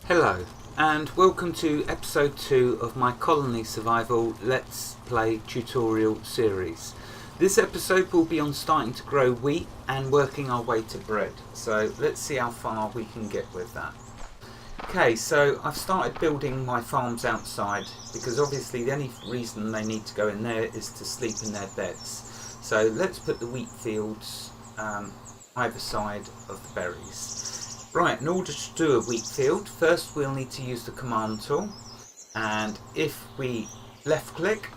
Hello and welcome to episode 2 of my colony survival let's play tutorial series. This episode will be on starting to grow wheat and working our way to bread, so let's see how far we can get with that. Okay, so I've started building my farms outside because obviously the only reason they need to go in there is to sleep in their beds. So let's put the wheat fields either side of the berries. Right, in order to do a wheat field, first we'll need to use the command tool, and if we left click,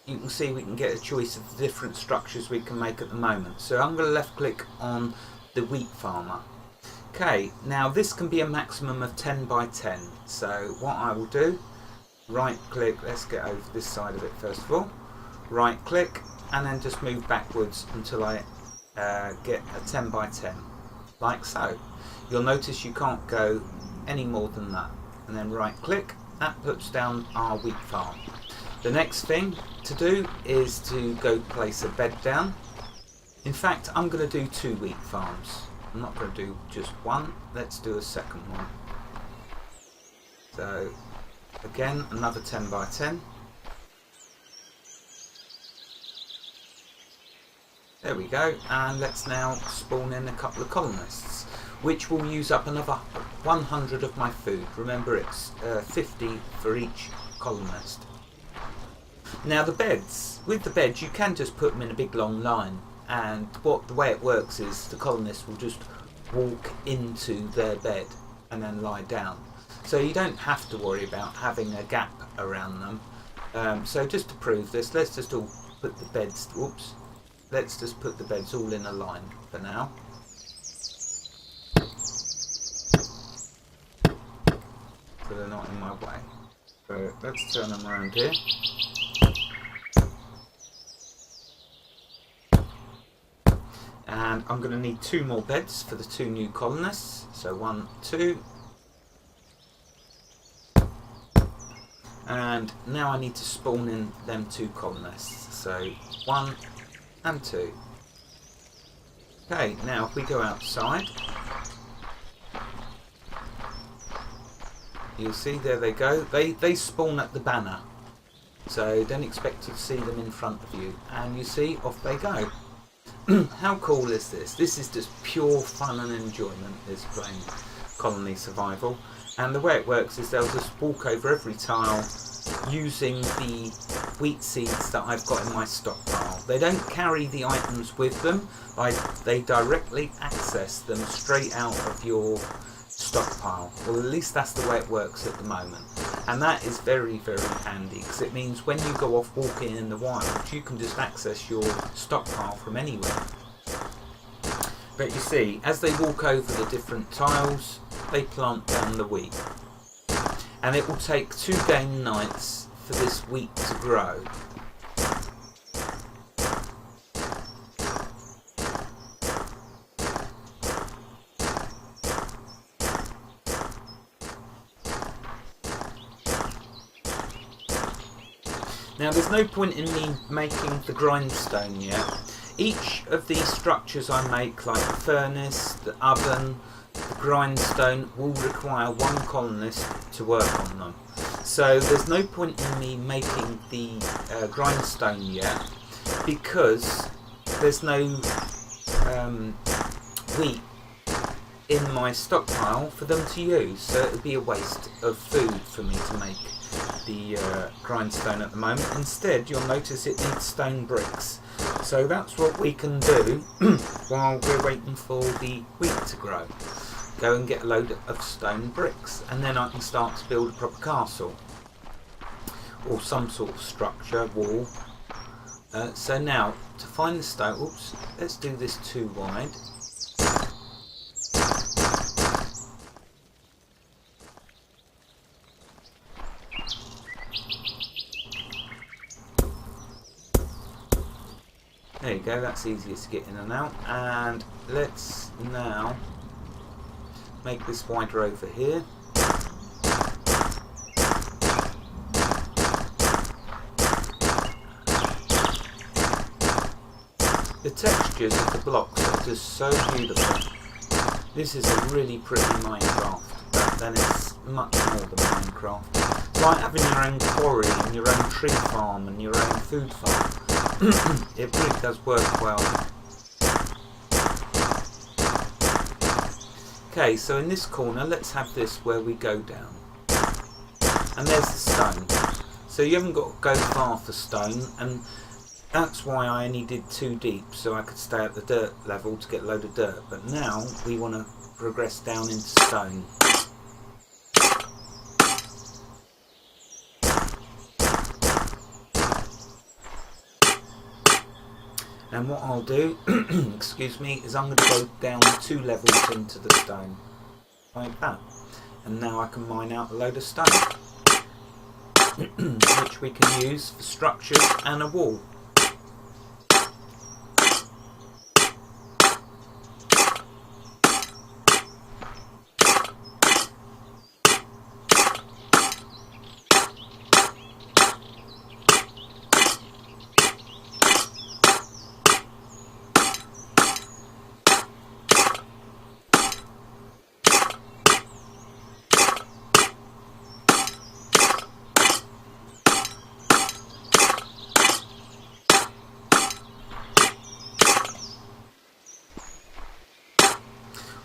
you can see we can get a choice of the different structures we can make at the moment. So I'm going to left click on the wheat farmer. Okay, now this can be a maximum of 10 by 10, so what I will do, right click, let's get over this side of it first of all, right click and then just move backwards until I get a 10 by 10, like so. You'll notice you can't go any more than that, and then right click, that puts down our wheat farm. The next thing to do is to go place a bed down. In fact, I'm going to do 2 wheat farms. I'm not going to do just one, let's do a second one. So again, another 10 by 10. There we go, and let's now spawn in a couple of colonists, which will use up another 100 of my food. Remember, it's 50 for each colonist. Now the beds, with the beds you can just put them in a big long line, and the way it works is the colonists will just walk into their bed and then lie down. So you don't have to worry about having a gap around them. So just to prove this, let's just all put the beds, let's just put the beds all in a line for now. So they're not in my way. So let's turn them around here. And I'm going to need 2 more beds for the 2 new colonists. So 1, 2. And now I need to spawn in them 2 colonists. So 1 and 2. Okay, now if we go outside, you'll see there they go. They spawn at the banner, so don't expect to see them in front of you. And you see, off they go. How cool is this? This is just pure fun and enjoyment, is playing colony survival. And the way it works is they'll just walk over every tile using the wheat seeds that I've got in my stockpile. They don't carry the items with them, they directly access them straight out of your stockpile. Well, at least that's the way it works at the moment, and that is very, very handy, because it means when you go off walking in the wild you can just access your stockpile from anywhere. But you see, as they walk over the different tiles, they plant down the wheat, and it will take 2 game nights for this wheat to grow. Now there's no point in me making the grindstone yet. Each of these structures I make, like the furnace, the oven, the grindstone, will require 1 colonist to work on them. So there's no point in me making the grindstone yet, because there's no wheat in my stockpile for them to use. So it would be a waste of food for me to make the grindstone at the moment. Instead, you'll notice it needs stone bricks. So that's what we can do while we're waiting for the wheat to grow. Go and get a load of stone bricks, and then I can start to build a proper castle or some sort of structure, wall. So now, to find the stone, let's do this 2 wide. There you go, that's easiest to get in and out. And let's now make this wider over here. The textures of the blocks are just so beautiful. This is a really pretty Minecraft, but then it's much more than Minecraft. It's like having your own quarry and your own tree farm and your own food farm. It really does work well. Okay, so in this corner, let's have this where we go down. And there's the stone. So you haven't got to go far for stone, and that's why I only did 2 deep, so I could stay at the dirt level to get a load of dirt. But now we want to progress down into stone. And what I'll do, excuse me, is I'm going to go down 2 levels into the stone, like that. And now I can mine out a load of stone, which we can use for structures and a wall.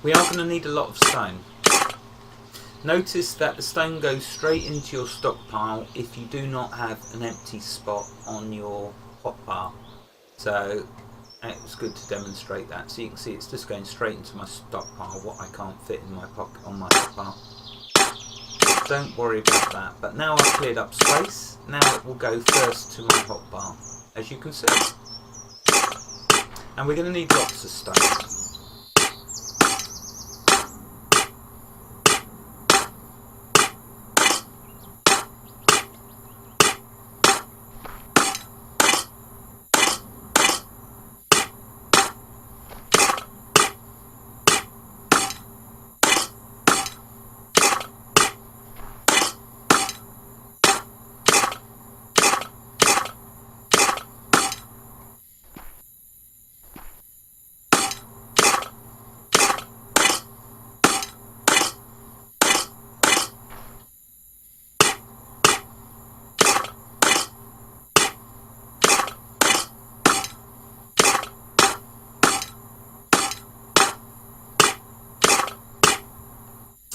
We are going to need a lot of stone. Notice that the stone goes straight into your stockpile if you do not have an empty spot on your hotbar. So it's good to demonstrate that. So you can see it's just going straight into my stockpile, what I can't fit in my pocket on my hotbar. Don't worry about that. But now I've cleared up space, now it will go first to my hotbar, as you can see. And we're going to need lots of stone.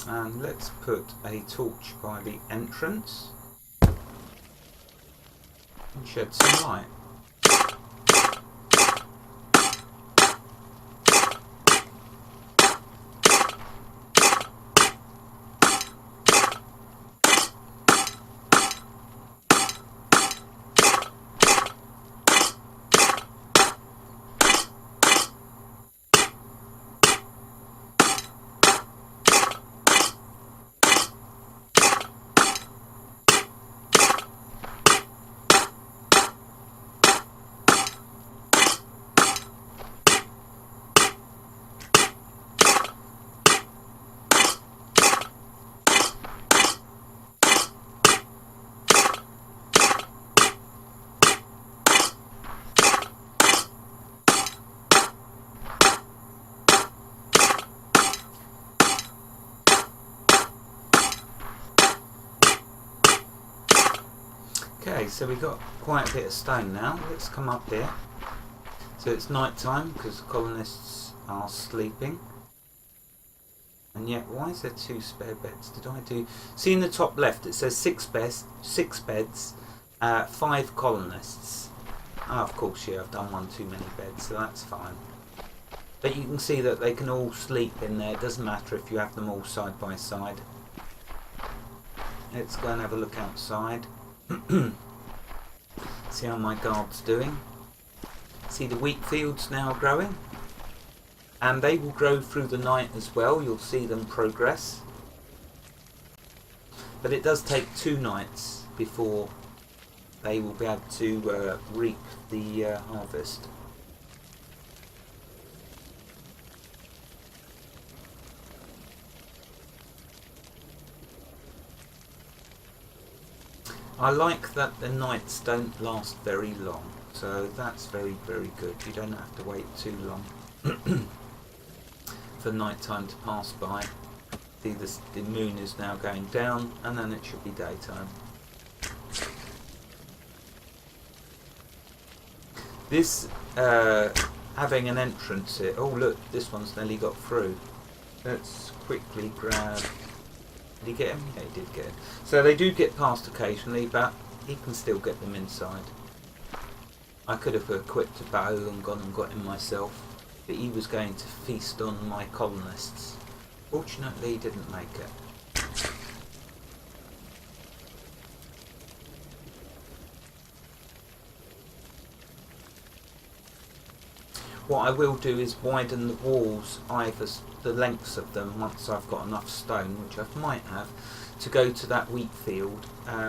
And let's put a torch by the entrance and shed some light. Okay, so we've got quite a bit of stone now. Let's come up here. So it's night time because the colonists are sleeping. And yet, why is there 2 spare beds? Did I do... See in the top left, it says 6 beds, 5 colonists. Ah, of course, yeah, I've done 1 too many beds, so that's fine. But you can see that they can all sleep in there. It doesn't matter if you have them all side by side. Let's go and have a look outside. See how my guard's doing. See the wheat fields now growing, and they will grow through the night as well. You'll see them progress, but it does take 2 nights before they will be able to reap the harvest. I like that the nights don't last very long, so that's very, very good. You don't have to wait too long for night time to pass by. See, the moon is now going down, and then it should be daytime. This having an entrance here. Oh look, this one's nearly got through. Let's quickly grab. Did he get him? Yeah, he did get him. So they do get past occasionally, but he can still get them inside. I could have equipped a bow and gone and got him myself, but he was going to feast on my colonists. Fortunately, he didn't make it. What I will do is widen the walls, either the lengths of them, once I've got enough stone, which I might have, to go to that wheat field,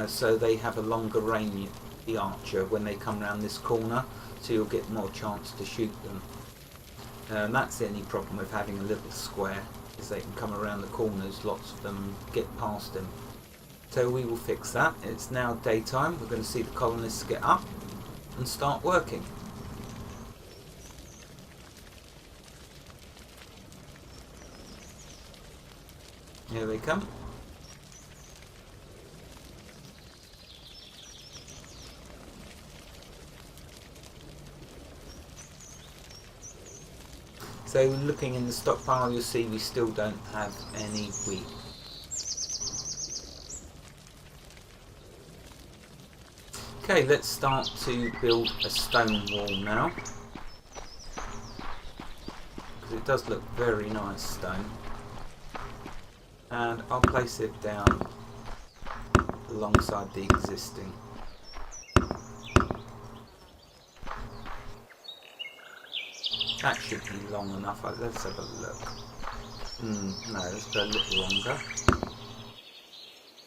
so they have a longer range, the archer, when they come round this corner, so you'll get more chance to shoot them. That's the only problem with having a little square, is they can come around the corners, lots of them get past him. So we will fix that. It's now daytime. We're going to see the colonists get up and start working. Here they come. So looking in the stockpile, you'll see we still don't have any wheat. Okay, let's start to build a stone wall now, because it does look very nice stone. And I'll place it down alongside the existing. That should be long enough. Let's have a look. No, let's go a little longer.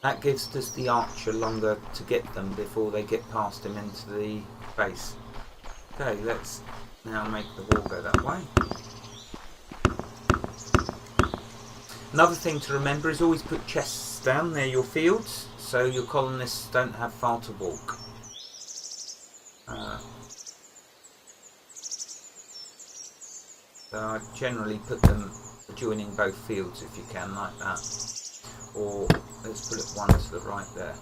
That gives us the archer longer to get them before they get past him into the base. Okay, let's now make the wall go that way. Another thing to remember is always put chests down near your fields, so your colonists don't have far to walk. So I generally put them adjoining both fields if you can, like that. Or let's put it one to the right there.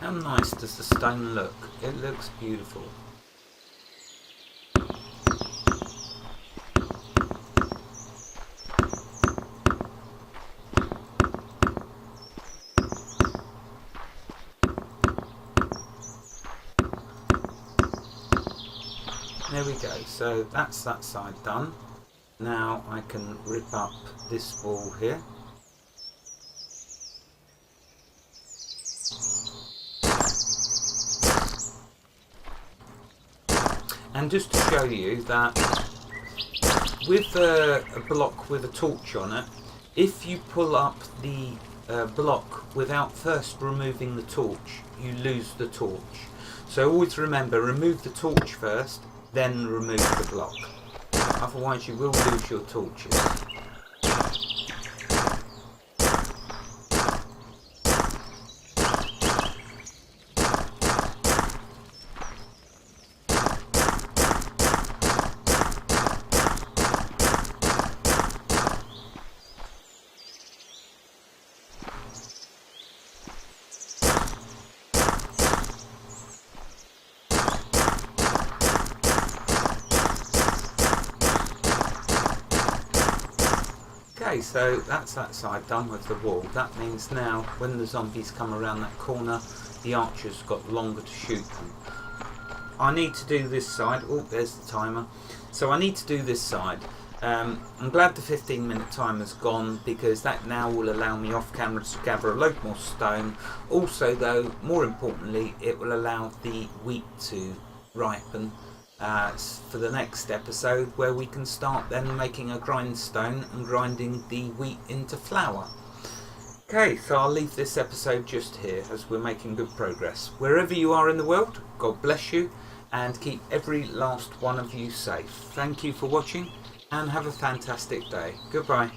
How nice does the stone look? It looks beautiful. There we go, so that's that side done. Now I can rip up this wall here. And just to show you that with a block with a torch on it, if you pull up the block without first removing the torch, you lose the torch. So always remember, remove the torch first, then remove the block. Otherwise you will lose your torches. Okay, so that's that side done with the wall. That means now when the zombies come around that corner, the archer's got longer to shoot them. I need to do this side. Oh, there's the timer. So I need to do this side. I'm glad the 15-minute timer's gone, because that now will allow me off camera to gather a load more stone. Also though, more importantly, it will allow the wheat to ripen for the next episode, where we can start then making a grindstone and grinding the wheat into flour. Okay, so I'll leave this episode just here, as we're making good progress. Wherever you are in the world, God bless you, and keep every last one of you safe. Thank you for watching, and have a fantastic day. Goodbye.